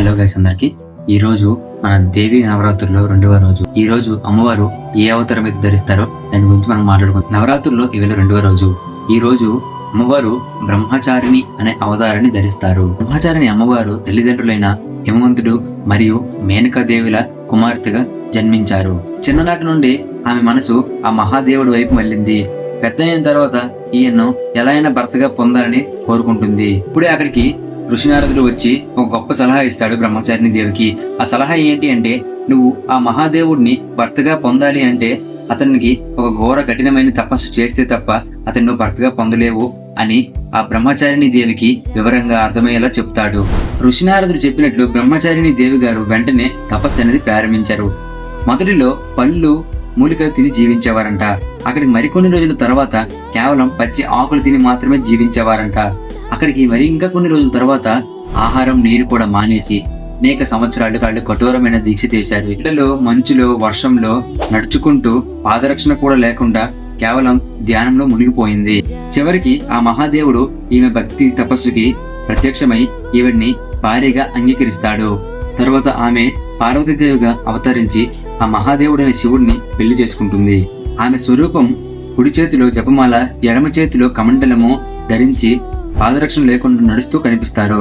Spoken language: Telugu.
హలో గైస్ అందరికి. ఈ రోజు మన దేవి నవరాత్రుల్లో 2వ రోజు. ఈ రోజు అమ్మవారు ఏ అవతారం అయితే ధరిస్తారో దాని గురించి మనం మాట్లాడుకుంటాం. నవరాత్రుల్లో ఇవాళ 2వ రోజు. ఈ రోజు అమ్మవారు బ్రహ్మచారిణి అనే అవతారాన్ని ధరిస్తారు. బ్రహ్మచారిణి అమ్మవారు తల్లిదండ్రులైన హిమవంతుడు మరియు మేనకాదేవిల కుమార్తెగా జన్మించారు. చిన్ననాటి నుండి ఆమె మనసు ఆ మహాదేవుడి వైపు మళ్ళింది. పెద్ద అయిన తర్వాత ఈయన్ను ఎలా అయినా భర్తగా పొందాలని కోరుకుంటుంది. ఇప్పుడే అక్కడికి ఋషినారదుడు వచ్చి ఒక గొప్ప సలహా ఇస్తాడు బ్రహ్మచారిణి దేవికి. ఆ సలహా ఏంటి అంటే, నువ్వు ఆ మహాదేవుడిని భర్తగా పొందాలి అంటే అతనికి ఒక ఘోర కఠినమైన తపస్సు చేస్తే తప్ప అతను నువ్వు భర్తగా పొందలేవు అని ఆ బ్రహ్మచారిణి దేవికి వివరంగా అర్థమయ్యేలా చెప్తాడు. ఋషినారదుడు చెప్పినట్లు బ్రహ్మచారిణి దేవి గారు వెంటనే తపస్సు అనేది ప్రారంభించారు. మొదటిలో పళ్ళు మూలికలు తిని జీవించేవారంట. అక్కడికి మరికొన్ని రోజుల తర్వాత కేవలం పచ్చి ఆకులు తిని మాత్రమే జీవించేవారంట. అక్కడికి మరి ఇంకా కొన్ని రోజుల తర్వాత ఆహారం నీరు కూడా మానేసి అనేక సంవత్సరాలు వాళ్ళు కఠోరమైన దీక్ష చేశారు. ఇళ్లలో మంచులో వర్షంలో నడుచుకుంటూ పాదరక్షణ కూడా లేకుండా కేవలం ధ్యానంలో మునిగిపోయింది. చివరికి ఆ మహాదేవుడు ఈమె భక్తి తపస్సుకి ప్రత్యక్షమై ఈవిడ్ని భార్యగా అంగీకరిస్తాడు. తరువాత ఆమె పార్వతీదేవిగా అవతరించి ఆ మహాదేవుడైన శివుడిని పెళ్లి చేసుకుంటుంది. ఆమె స్వరూపం కుడి చేతిలో జపమాల, ఎడమ చేతిలో కమండలము ధరించి పాదరక్షణ లేకుండా నడుస్తూ కనిపిస్తారు.